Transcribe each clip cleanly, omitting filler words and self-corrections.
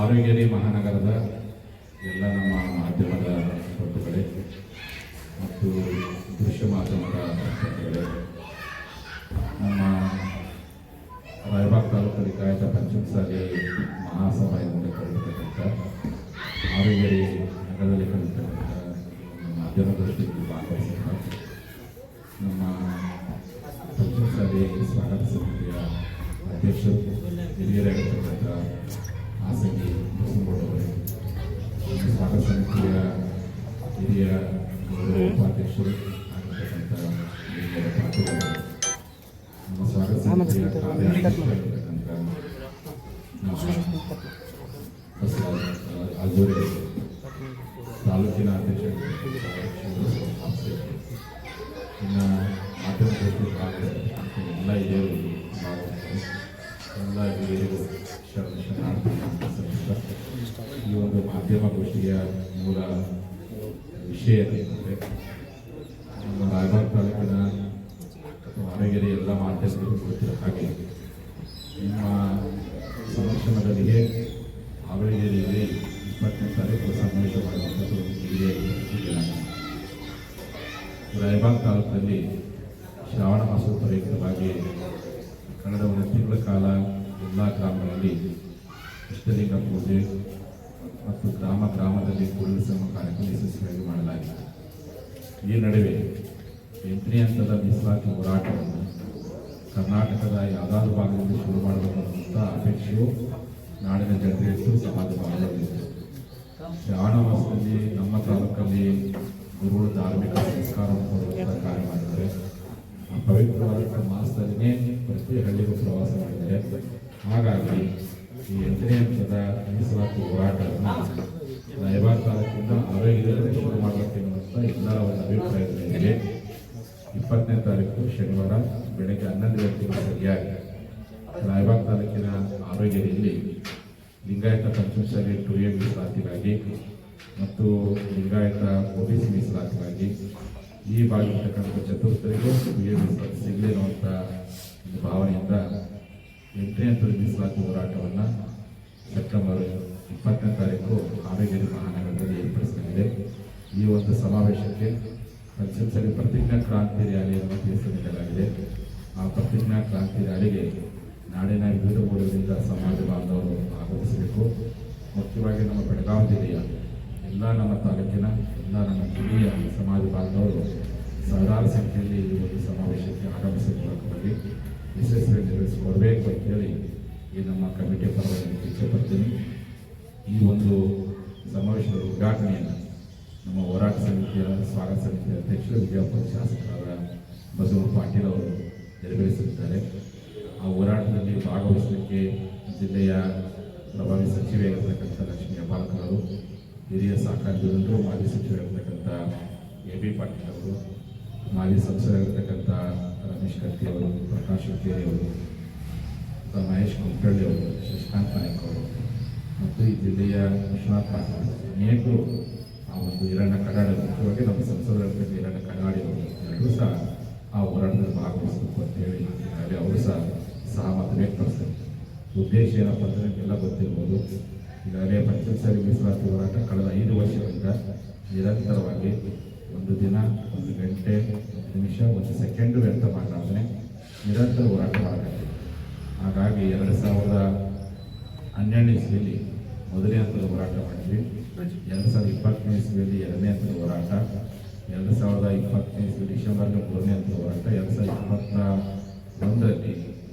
ಆರೋಗ್ಯರಿ ಮಹಾನಗರದ ಎಲ್ಲ ನಮ್ಮ ಮಾಧ್ಯಮದ ಬಂಧುಗಳೇ ಮತ್ತು ದೃಶ್ಯ ಮಾಧ್ಯಮದ ಬಂಧುಗಳೇ, ನಮ್ಮ ರಾಯಬಾಗ್ ತಾಲೂಕು ಲಿಂಗಾಯತ ಪಂಚಮಸಾಲಿ ಮಹಾಸಭೆಯಿಂದ ಕರೆದಿರ್ತಕ್ಕಂಥ ಆರೋಗ್ಯರಿ ನಗರದಲ್ಲಿ ಕರೆದಿರ್ತಕ್ಕಂಥ ಮಾಧ್ಯಮದೊಂದಿಗೆ ಭಾಗವಹಿಸಿದ ನಮ್ಮ ಪಂಚಮಸಾಲಿ ಸ್ವಾಗತ ಸಮಿತಿಯ ಅಧ್ಯಕ್ಷರು ಹಿರಿಯರಾಗಿರ್ತಕ್ಕಂಥ ಆಸಗಿ ಬಸವಗೌಡರು, ಸ್ವಾಗತ ಸಮಿತಿಯ ಹಿರಿಯ ಉಪಾಧ್ಯಕ್ಷರು ಆಗಿರ್ತಕ್ಕಂಥ ಹಿರಿಯರ ಪಾತ್ರಗಳು, ನಮ್ಮ ಸ್ವಾಗತ ಸಮಿತಿಯ ಕಾರ್ಯಾಧ್ಯಕ್ಷರಾಗಿರ್ತಕ್ಕಂಥ ಆಜೂರಿ ತಾಲೂಕಿನ ಅಧ್ಯಕ್ಷರಾಗಿರ್ತಕ್ಕಂಥ ಇನ್ನು ಮಾಧ್ಯಮದಲ್ಲಿ ಭಾಗವಹಿಸಿರ್ತಕ್ಕಂಥ ಎಲ್ಲ ಹಿರಿಯರು ಎಲ್ಲ ಹಿರಿಯರು ಈ ಒಂದು ಮಾಧ್ಯಮಗೋಷ್ಠಿಯ ಮೂಲ ವಿಷಯ ಏನಂದರೆ, ನಮ್ಮ ರಾಯಬಾಗ್ ತಾಲೂಕಿನ ಆರೋಗ್ಯದ ಎಲ್ಲ ಮಾಧ್ಯಮಗಳು ಗೊತ್ತಿರೋ ಹಾಗೆ ನಿಮ್ಮ ಸಂರಕ್ಷಣದಲ್ಲಿಯೇ ಆರೋಗ್ಯದಲ್ಲಿ 20ನೇ ತಾರೀಕು ಸಮಾವೇಶ ಮಾಡುವಂಥದ್ದು ಹಿರಿಯ ರಾಯಬಾಗ್ ತಾಲೂಕಿನಲ್ಲಿ ಶ್ರಾವಣ ಮಾಸದ ಪ್ರಯುಕ್ತವಾಗಿ ಕಳೆದ ಒಂದು ತಿಂಗಳ ಕಾಲ ಎಲ್ಲ ಗ್ರಾಮಗಳಲ್ಲಿ ಇಷ್ಟಲಿಂಗ ಪೂಜೆ ಮತ್ತು ಗ್ರಾಮದಲ್ಲಿ ಕೂಡಲ ಸಂಗಮ ಕಾರ್ಯಕ್ರಮ ಯಶಸ್ವಿಯಾಗಿ ಮಾಡಲಾಗಿದೆ. ಈ ನಡುವೆ 8ನೇ ಹಂತದ ಮೀಸಲಾತಿ ಹೋರಾಟವನ್ನು ಕರ್ನಾಟಕದ ಯಾವುದಾದ್ರೂ ಭಾಗದಲ್ಲಿ ಶುರು ಮಾಡಬೇಕಂತ ಅಪೇಕ್ಷೆಯು ನಾಡಿನ ಜನತೆಯಷ್ಟು ಸಮಾಜ ಭಾಗದಲ್ಲಿದೆ. ಶ್ರಾವಣ ಮಾಸದಲ್ಲಿ ನಮ್ಮ ತಾಲೂಕಲ್ಲಿ ಗುರುಗಳು ಧಾರ್ಮಿಕ ಸಂಸ್ಕಾರವನ್ನು ಕೊಡುವಂಥ ಕಾರ್ಯ ಮಾಡಿದ್ದಾರೆ. ಆ ಪವಿತ್ರವಾದ ಮಾಸದಲ್ಲಿಯೇ ಪ್ರತಿ ಹಳ್ಳಿಗೂ ಪ್ರವಾಸ ಮಾಡಿದ್ದಾರೆ. ಹಾಗಾಗಿ ಈ 8ನೇ ಹಂತದ ಮೀಸಲಾತಿ ಹೋರಾಟವನ್ನು ರಾಯಬಾಗ್ ತಾಲೂಕಿನ ಆರೋಗ್ಯದಲ್ಲಿ ಶುರು ಮಾಡಬೇಕು ಎನ್ನುವಂಥ ಎಲ್ಲರ ಒಂದು ಅಭಿಪ್ರಾಯಗಳಿದೆ. 20ನೇ ತಾರೀಕು ಶನಿವಾರ ಬೆಳಗ್ಗೆ 11 ಗಂಟೆಗೆ ಸರಿಯಾಗಿ ರಾಯಬಾಗ್ ತಾಲೂಕಿನ ಆರೋಗ್ಯದಲ್ಲಿ ಲಿಂಗಾಯತ ಪಂಚಮಸಾಲಿ 2A ಮೀಸಲಾತಿಗಾಗಿ ಮತ್ತು ಲಿಂಗಾಯತ OBC ಮೀಸಲಾತಿಗಾಗಿ ಈ ಭಾಗದಲ್ಲಿರ್ತಕ್ಕಂಥ ಚತುರ್ಥರಿಗೂ 2A ಮೀಸಲಾತಿ ಸಿಗಲಿ ಅನ್ನುವಂಥ ಒಂದು ಭಾವನೆಯಿಂದ 8ನೇ ಹಂತದ ಮೀಸಲಾತಿ ಹೋರಾಟವನ್ನು ಸೆಪ್ಟೆಂಬರ್ 20ನೇ ತಾರೀಕು ಆರೋಗ್ಯದ ಮಹಾನಗರದಲ್ಲಿ ಏರ್ಪಡಿಸಲಾಗಿದೆ. ಈ ಒಂದು ಸಮಾವೇಶಕ್ಕೆ ಪಂಚಮಸಾಲಿ ಪ್ರತಿಜ್ಞಾ ಕ್ರಾಂತಿ ರ್ಯಾಲಿಯನ್ನು ಹೆಸರು ನೀಡಲಾಗಿದೆ. ಆ ಪ್ರತಿಜ್ಞಾ ಕ್ರಾಂತಿ ರ್ಯಾಲಿಗೆ ನಾಡಿನ ವಿವಿಧ ಊರುಗಳಿಂದ ಸಮಾಜ ಬಾಂಧವರು ಆಗಮಿಸಬೇಕು. ಮುಖ್ಯವಾಗಿ ನಮ್ಮ ಬೆಳಗಾವಿ ಜಿಲ್ಲೆಯ ಎಲ್ಲ ನಮ್ಮ ತಾಲೂಕಿನ ಎಲ್ಲ ನಮ್ಮ ಜಿಲ್ಲೆಯ ಸಮಾಜ ಬಾಂಧವರು ಸಾವಿರಾರು ಸಂಖ್ಯೆಯಲ್ಲಿ ಈ ಒಂದು ಸಮಾವೇಶಕ್ಕೆ ಆಗಮಿಸುವ ಮೂಲಕವಾಗಿ ಯಶಸ್ವಿ ನಿರ್ವಹಿಸಿಕೊಡಬೇಕು ಅಂತೇಳಿ ಈ ನಮ್ಮ ಕಮಿಟಿ ಪರವಾಗಿ ಇಚ್ಛೆಪಡ್ತೀನಿ. ಈ ಒಂದು ಸಮಾವೇಶದ ಉದ್ಘಾಟನೆಯನ್ನು ನಮ್ಮ ಹೋರಾಟ ಸಮಿತಿಯ ಸ್ವಾಗತ ಸಮಿತಿಯ ಅಧ್ಯಕ್ಷರು ವಿಜಯಪುರ ಶಾಸಕರಾದ ಬಸವರಾಜ ಪಾಟೀಲ್ ಅವರು ನೆರವೇರಿಸಿದ್ದಾರೆ. ಆ ಹೋರಾಟದಲ್ಲಿ ಭಾಗವಹಿಸಲಿಕ್ಕೆ ಜಿಲ್ಲೆಯ ಪ್ರಭಾವಿ ಸಚಿವೆಯಾಗಿರ್ತಕ್ಕಂಥ ಲಕ್ಷ್ಮೀ ಹೆಬ್ಬಾಳ್ಕರ್ ಅವರು, ಹಿರಿಯ ಸಹಕಾರಿ ಜನರು ಮಾಜಿ ಸಚಿವರಾಗಿರ್ತಕ್ಕಂಥ AB ಪಾಟೀಲ್ ಅವರು, ಮಾಜಿ ಸಂಸದರಾಗಿರ್ತಕ್ಕಂಥ ರಮೇಶ್ ಕತ್ತಿ ಅವರು, ಪ್ರಕಾಶ್ ಹುಕ್ಕೇರಿ ಅವರು, ಮಹೇಶ್ ಕುಮಟಳ್ಳಿ ಅವರು, ಶಶಿಕಾಂತ್ ನಾಯ್ಕ ಅವರು ಮತ್ತು ಈ ಜಿಲ್ಲೆಯ ವಿಶ್ವನಾಥ್ ಪಾಟೀಲ್ ಅನೇಕರು ಆ ಒಂದು ಹಿರಣ್ಣ ಕಡಾಡಿ, ಮುಖ್ಯವಾಗಿ ನಮ್ಮ ಸಂಸದರಾಗಿರ್ತಕ್ಕಂಥ ಹಿರಣ್ಣ ಕಡಾಡಿ ಅವರು ಎಲ್ಲರೂ ಸಹ ಆ ಹೋರಾಟದಲ್ಲಿ ಭಾಗವಹಿಸಬೇಕು ಅಂತೇಳಿ ಈಗಾಗಲೇ ಅವರು ಸಹಮತ ವ್ಯಕ್ತಪಡಿಸ್ತಾರೆ. ಉದ್ದೇಶ ಏನಪ್ಪ ಅಂದರೆ ನಿಮಗೆಲ್ಲ ಗೊತ್ತಿರ್ಬೋದು, ಈಗಾಗಲೇ ಪಂಚಮಸಾಲಿ ಮೀಸಲಾತಿ ಹೋರಾಟ ಕಳೆದ 5 ವರ್ಷಗಳಿಂದ ನಿರಂತರವಾಗಿ ಒಂದು ದಿನ, 1 ಗಂಟೆ, 1 ನಿಮಿಷ, 1 ಸೆಕೆಂಡು ವ್ಯರ್ಥ ಮಾಡಲಾರ್ದೇ ನಿರಂತರ ಹೋರಾಟ ಮಾಡಲಾಗಿದೆ. ಹಾಗಾಗಿ 2012ನೇ ಇಸ್ವಿಯಲ್ಲಿ ಮೊದಲನೇ ಹಂತದ ಹೋರಾಟ ಮಾಡಿದ್ವಿ. 2020ನೇ ಇಸ್ವಿಯಲ್ಲಿ 2ನೇ ಹಂತದ ಹೋರಾಟ, 2020ನೇ ಇಸ್ವಿ ಡಿಸೆಂಬರ್ಗೆ 3ನೇ ಹಂತದ ಹೋರಾಟ, 2021ರಲ್ಲಿ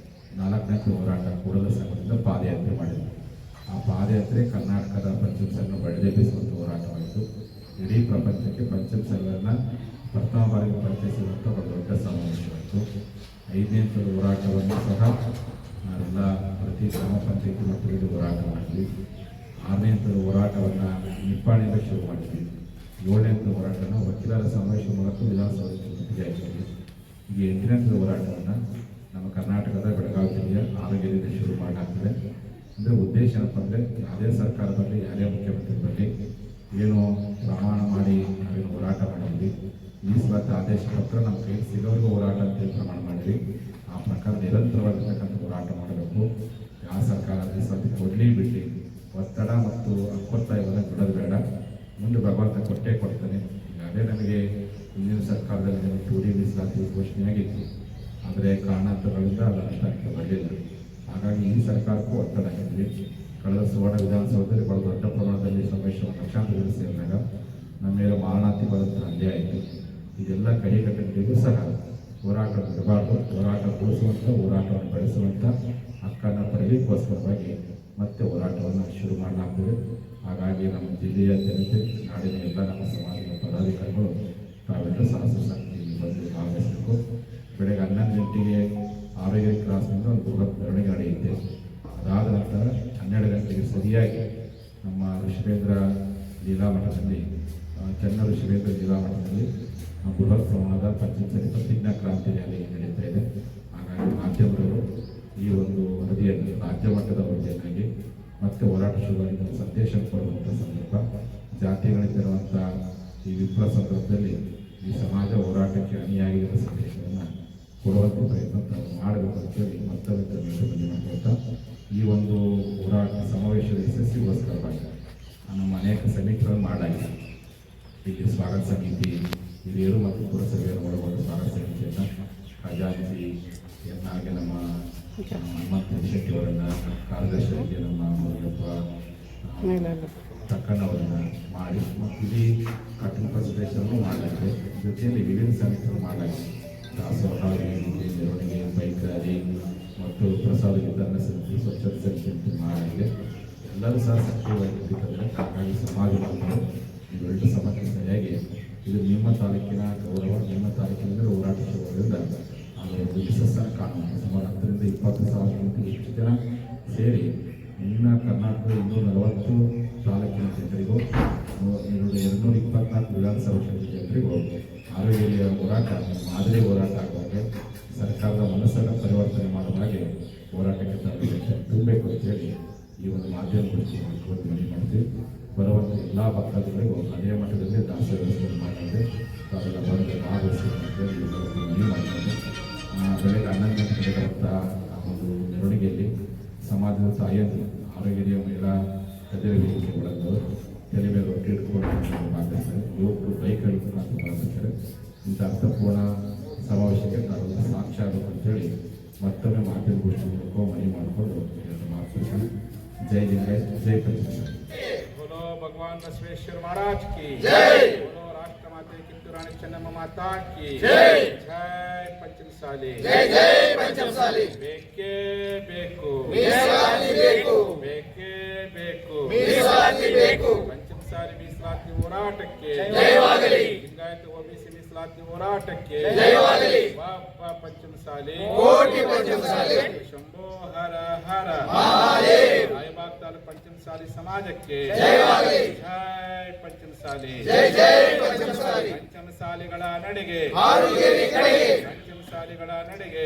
4ನೇ ಹಂತದ ಹೋರಾಟ ಕೂಡಲ ಸಂಘದಿಂದ ಪಾದಯಾತ್ರೆ ಮಾಡಿದ್ವಿ. ಆ ಪಾದಯಾತ್ರೆ ಕರ್ನಾಟಕದ ಪಂಚಮಸಾಲಿಯನ್ನು ಬಡಿದೆಬ್ಬಿಸುವಂಥ ಹೋರಾಟವಾಯಿತು. ಇಡೀ ಪ್ರಪಂಚಕ್ಕೆ ಪಂಚಮಸಾಲಿಯನ್ನು ಪ್ರಥಮ ಬಾರಿಗೆ ಪರಿಚಯಿಸುವಂಥ ಒಂದು ದೊಡ್ಡ ಸಮಾವೇಶವಾಯಿತು. 5ನೇ ಹಂತದ ಹೋರಾಟವನ್ನು ಸಹ ನಾವೆಲ್ಲ ಪ್ರತಿ ಗ್ರಾಮ ಪಂಚಾಯತಿ ಮಟ್ಟದಲ್ಲಿ ಹೋರಾಟ ಮಾಡಿದ್ವಿ. 6ನೇ ಹಂತದ ಹೋರಾಟವನ್ನು ನಿಪ್ಪಾಣಿಂದ ಶುರು ಮಾಡಿದ್ವಿ. 7ನೇ ಹಂತದ ಹೋರಾಟನ ವಕೀಲರ ಸಮಾವೇಶ ಮೂಲಕ ವಿಧಾನಸೌಧಕ್ಕೆ ಹಾಕಿದ್ವಿ. ಈಗ 8ನೇ ಹಂತದ ಹೋರಾಟವನ್ನು ನಮ್ಮ ಕರ್ನಾಟಕದ ಬೆಳಗಾವಿ ಜಿಲ್ಲೆಯ ಆರೋಗ್ಯದಿಂದ ಶುರು ಮಾಡಲಾಗ್ತದೆ. ಅಂದರೆ ಉದ್ದೇಶ ಏನಪ್ಪ ಅಂದರೆ, ಯಾವುದೇ ಸರ್ಕಾರ ಬರಲಿ, ಯಾವುದೇ ಮುಖ್ಯಮಂತ್ರಿ ಬರಲಿ, ಏನು ಪ್ರಮಾಣ ಮಾಡಿ ನಾವೇನು ಹೋರಾಟ ಮಾಡಿದ್ವಿ, ಮೀಸಲಾತಿ ಆದೇಶ ಪತ್ರ ನಮ್ಮ ಕೈಗೆ ಸಿಗೋವರೆಗೂ ಹೋರಾಟ ಅಂತೇಳಿ ಪ್ರಮಾಣ ಮಾಡಿದ್ವಿ. ಆ ಪ್ರಕಾರ ನಿರಂತರವಾಗಿರ್ತಕ್ಕಂಥ ಹೋರಾಟ ಮಾಡಬೇಕು. ಯಾವ ಸರ್ಕಾರ ಮೀಸಲಾತಿ ಕೊಡಲಿ ಬಿಡಲಿ ಒತ್ತಡ ಮತ್ತು ಹಕ್ಕೊತ್ತಾಯವನ್ನು ಬಿಡೋದು ಬೇಡ. ಮುಂದೆ ಭಗವಂತ ಕೊಟ್ಟೇ ಕೊಡ್ತಾನೆ. ಅದೇ ನಮಗೆ ಹಿಂದಿನ ಸರ್ಕಾರದಲ್ಲಿ 2D ಮೀಸಲಾತಿ ಘೋಷಣೆಯಾಗಿತ್ತು, ಆದರೆ ಕಾರಣಾಂತರಗಳಿಂದ ಅದು ಅನುಷ್ಠಾನಕ್ಕೆ ಬರಲಿಲ್ಲ. ಹಾಗಾಗಿ ಈ ಸರ್ಕಾರಕ್ಕೂ ಒತ್ತಡ ಹಾಕಿದ್ವಿ. ಕಳೆದ ಸುವರ್ಣ ವಿಧಾನಸೌಧದಲ್ಲಿ ಬಹಳ ದೊಡ್ಡ ಪ್ರಮಾಣದಲ್ಲಿ ಸಮಾವೇಶವನ್ನು ಲಕ್ಷಾಂತರ ಜನ ಸೇರಿದಾಗ ನಮ್ಮ ಮೇಲೆ ಮಾರಣಾಂತಿಕವಾದಂಥ ಹಲ್ಲೆ ಆಯಿತು. ಇದೆಲ್ಲ ಕೈಘಟನೆಗಳಿಗೂ ಸಹ ಹೋರಾಟ ಬಿಡಬಾರ್ದು. ಹೋರಾಟ ಉಳಿಸುವಂಥ, ಹೋರಾಟವನ್ನು ಬೆಳೆಸುವಂಥ ಹಕ್ಕನ್ನು ಪಡೆಯಲಿಕ್ಕೋಸ್ಕರವಾಗಿ ಮತ್ತೆ ಹೋರಾಟವನ್ನು ಶುರು ಮಾಡಲಾಗ್ತದೆ. ಹಾಗಾಗಿ ನಮ್ಮ ಜಿಲ್ಲೆಯ ಜನತೆ, ನಾಡಿನ ಎಲ್ಲ ನಮ್ಮ ಸಮಾಜದ ಪದಾಧಿಕಾರಿಗಳು ತಾವೆಲ್ಲ ಸಾಹಸಕ್ತಿ ಬಂದು ಭಾಗವಹಿಸಬೇಕು. ಬೆಳಗ್ಗೆ 11 ಗಂಟೆಗೆ ಆರೋಗ್ಯ ಕ್ರಾಸ್ನಿಂದ ಒಂದು ಬೃಹತ್ ಮೆರವಣಿಗೆ ನಡೆಯುತ್ತೆ. ಅದಾದ ನಂತರ 12 ಗಂಟೆಗೆ ಸರಿಯಾಗಿ ನಮ್ಮ ಋಷಿವೇಂದ್ರ ಲೀಲಾಮಠದಲ್ಲಿ, ಚೆನ್ನ ಋಷಿವೇಂದ್ರ ಲೀಲಾಮಠದಲ್ಲಿ ಬೃಹತ್ ಪ್ರಮಾಣದ ಪಂಚಮಸಾಲಿ ಪ್ರತಿಜ್ಞಾ ಕ್ರಾಂತಿ ರ್ಯಾಲಿ ನಡೀತಾ ಇದೆ. ಹಾಗಾಗಿ ಮಾಧ್ಯಮದವರು ಈ ಒಂದು ವರದಿಯನ್ನು ರಾಜ್ಯ ಮಟ್ಟದ ವರದಿಯನ್ನಾಗಿ ಮತ್ತೆ ಹೋರಾಟ ಶುರುವಾಗಿದ್ದ ಸಂದೇಶ ಕೊಡುವಂಥ ಸಂದರ್ಭ, ಜಾತಿಗಳಿದ್ದಿರುವಂಥ ಈ ವಿಪ್ಲವ ಸಂದರ್ಭದಲ್ಲಿ ಈ ಸಮಾಜ ಹೋರಾಟಕ್ಕೆ ಅಣಿಯಾಗಿರುವ ಸಂದೇಶವನ್ನು ಕೊಡುವಂಥ ಪ್ರಯತ್ನ ತಾವು ಮಾಡಬೇಕು ಅಂತೇಳಿ ಮತ್ತೊಂದು ಮೀಟು ಮಾಡ್ಕೊಳ್ತಾ ಈ ಒಂದು ಹೋರಾಟ ಸಮಾವೇಶದ ಯಶಸ್ವಿಗೋಸ್ಕರವಾಗಿ ನಮ್ಮ ಅನೇಕ ಸಮಿತಿಗಳನ್ನು ಮಾಡಲಾಗಿದೆ. ಇಲ್ಲಿ ಸ್ವಾಗತ ಸಮಿತಿ, ಹಿರಿಯರು ಮತ್ತು ಪುರಸಭೆಯನ್ನು ಒಳಗೊಂಡ ಸ್ವಾಗತ ಸಮಿತಿಯನ್ನು ಖಜಾಂಚಿ ಹಾಗೆ ನಮ್ಮ ಹನುಮಂತ ಶೆಟ್ಟಿ ಅವರನ್ನು, ಕಾರ್ಯದರ್ಶಿಯಾಗಿ ನಮ್ಮ ಮುರುಗಪ್ಪ ತಕ್ಕಣ್ಣವರನ್ನು ಮಾಡಿ ಮತ್ತು ಇಡೀ ಕಟ್ಟಡ ಪ್ರದೇಶವನ್ನು ಮಾಡಲಾಗಿದೆ. ಜೊತೆಯಲ್ಲಿ ವಿವಿಧ ಸಮಿತಿಗಳು ಮಾಡಲಾಗಿದೆ. ದಾಸೋಹ, ಮೆರವಣಿಗೆ, ಬೈಕ್ ರ್ಯಾಲಿ ಮತ್ತು ಪ್ರಸಾದ ವಿತರಣಾ ಸಮಿತಿ, ಸ್ವಚ್ಛತೆ ಸಮಿತಿ ಮಾಡಲಾಗಿದೆ. ಎಲ್ಲರೂ ಸಹ ಸಕ್ರಿಯವಾಗಿದ್ದಾರೆ. ಹಾಗಾಗಿ ಸಮಾಜ ಬಾಂಧವರು ಇವೆರಡು ಸಮಾಜಕ್ಕೆ ಸರಿಯಾಗಿ ಇದು ನಿಮ್ಮ ತಾಲೂಕಿನ ಗೌರವ, ನಿಮ್ಮ ತಾಲೂಕಿನಲ್ಲಿ ಹೋರಾಟ ಶುರುವಾಗಿದ್ದರಿಂದ ಅದರ ಒಂದು ಯಶಸ್ಸನ್ನು ಕಾಣುವುದು. ಸುಮಾರು 10ರಿಂದ 20,000 ಹೆಚ್ಚು ಜನ ಸೇರಿ ಇನ್ನು ಕರ್ನಾಟಕದ 240 ತಾಲೂಕಿನ ಜನರಿಗೂ 224 ವಿಧಾನಸಭಾ ಕ್ಷೇತ್ರದ ಜನರಿಗೂ ಆರೋಗ್ಯ ಹೋರಾಟ ಮಾದರಿ ಹೋರಾಟ ಆಗುವಾಗ ಸರ್ಕಾರದ ಮನಸ್ಸನ್ನು ಪರಿವರ್ತನೆ ಮಾಡುವ ಹಾಗೆ ಹೋರಾಟಕ್ಕೆ ತುಂಬಬೇಕು ಅಂತೇಳಿ ಈ ಒಂದು ಮಾಧ್ಯಮಗೋಷ್ಠಿ ಮನವಿ ಮಾಡ್ತೀವಿ. ಬರುವಂಥ ಎಲ್ಲ ಭಕ್ತಾದಿಗಳಿಗೂ ಅದೇ ಮಟ್ಟದಲ್ಲಿ ದಾಸೋಹ ವ್ಯವಸ್ಥೆ ಮಾಡಿದೆ. ತಾವೆಲ್ಲ ಬರೋದು ಭಾಗವಹಿಸಿ ಅಂತೇಳಿ ಮನವಿ ಮಾಡಿಕೊಂಡು ಬೆಳಗ್ಗೆ 11 ಗಂಟೆಗೆ ನಡೆಯುವಂಥ ಒಂದು ಮೆರವಣಿಗೆಯಲ್ಲಿ ಸಮಾಜದ ತಾಯಿಯಂದು ಆರೋಗ್ಯ ಮಹಿಳಾ ಕದಿರ ವೇದಿಕೆ ಒಳಗವರು ತಲೆ ಮೇಲೆ ರೊಟ್ಟಿ ಇಟ್ಕೊಂಡು ಭಾಗವಹಿಸ್ತಾರೆ. ಯುವಕರು ಬೈಕ್ಗಳು ಭಾಗವಹಿಸ್ತಾರೆ. ಇಂಥ ಅರ್ಥಪೂರ್ಣ ಸಮಾವೇಶಕ್ಕೆ ತಾವೆಲ್ಲ ಸಾಕ್ಷಿ ಆಗಬೇಕು ಅಂತೇಳಿ ಮತ್ತೊಮ್ಮೆ ಮಾಧ್ಯಮಗೋಷ್ಠಿ ಮೂಲಕ ಮನವಿ ಮಾಡಿಕೊಂಡು ಮಾತನಾಡ್ತಾರೆ. ಜೈ ಲಿಂಗಾಯತ, ಜೈ ಪಂಚಮಸಾಲಿ. बोलो भगवान बसवेश्वर महाराज की जय। बोलो राष्ट्र माता कित्तूर रानी ಚೆನ್ನಮ್ಮ माता की जय। जय पंचमसाली, जय जय पंचमसाली। ಬೇಕೇ ಬೇಕು, ಮೀಸಲಾತಿ ಬೇಕು, ಬೇಕೇ ಬೇಕು, ಮೀಸಲಾತಿ ಬೇಕು। ಪಂಚಮಸಾಲಿ ಮೀಸಲಾತಿ ಹೋರಾಟಕ್ಕೆ ಜಯವಾಗಲಿ। ಲಿಂಗಾಯತ ಓಬಿಸಿ ಮೀಸಲಾತಿ ಹೋರಾಟಕ್ಕೆ ಜಯವಾಗಲಿ। ಬಾಪ ಪಂಚಮಸಾಲಿ, ಕೋಟಿ ಪಂಚಮಸಾಲಿ, ಶಂಭೋ ಹರ ಹರ ಮಹಾದೇವ್। ರಾಯಬಾಗ್ ತಾಲೂಕು ಪಂಚಮಸಾಲಿ ಸಮಾಜಕ್ಕೆ ಜಯವಾಗಲಿ। ಜಯ ಪಂಚಮಸಾಲಿ, ಜಯ ಜಯ ಪಂಚಮಸಾಲಿ। ಪಂಚಮಸಾಲಿಗಳ ನಡೆಗೆ, ಪಂಚಮಸಾಲಿಗಳ ನಡೆಗೆ,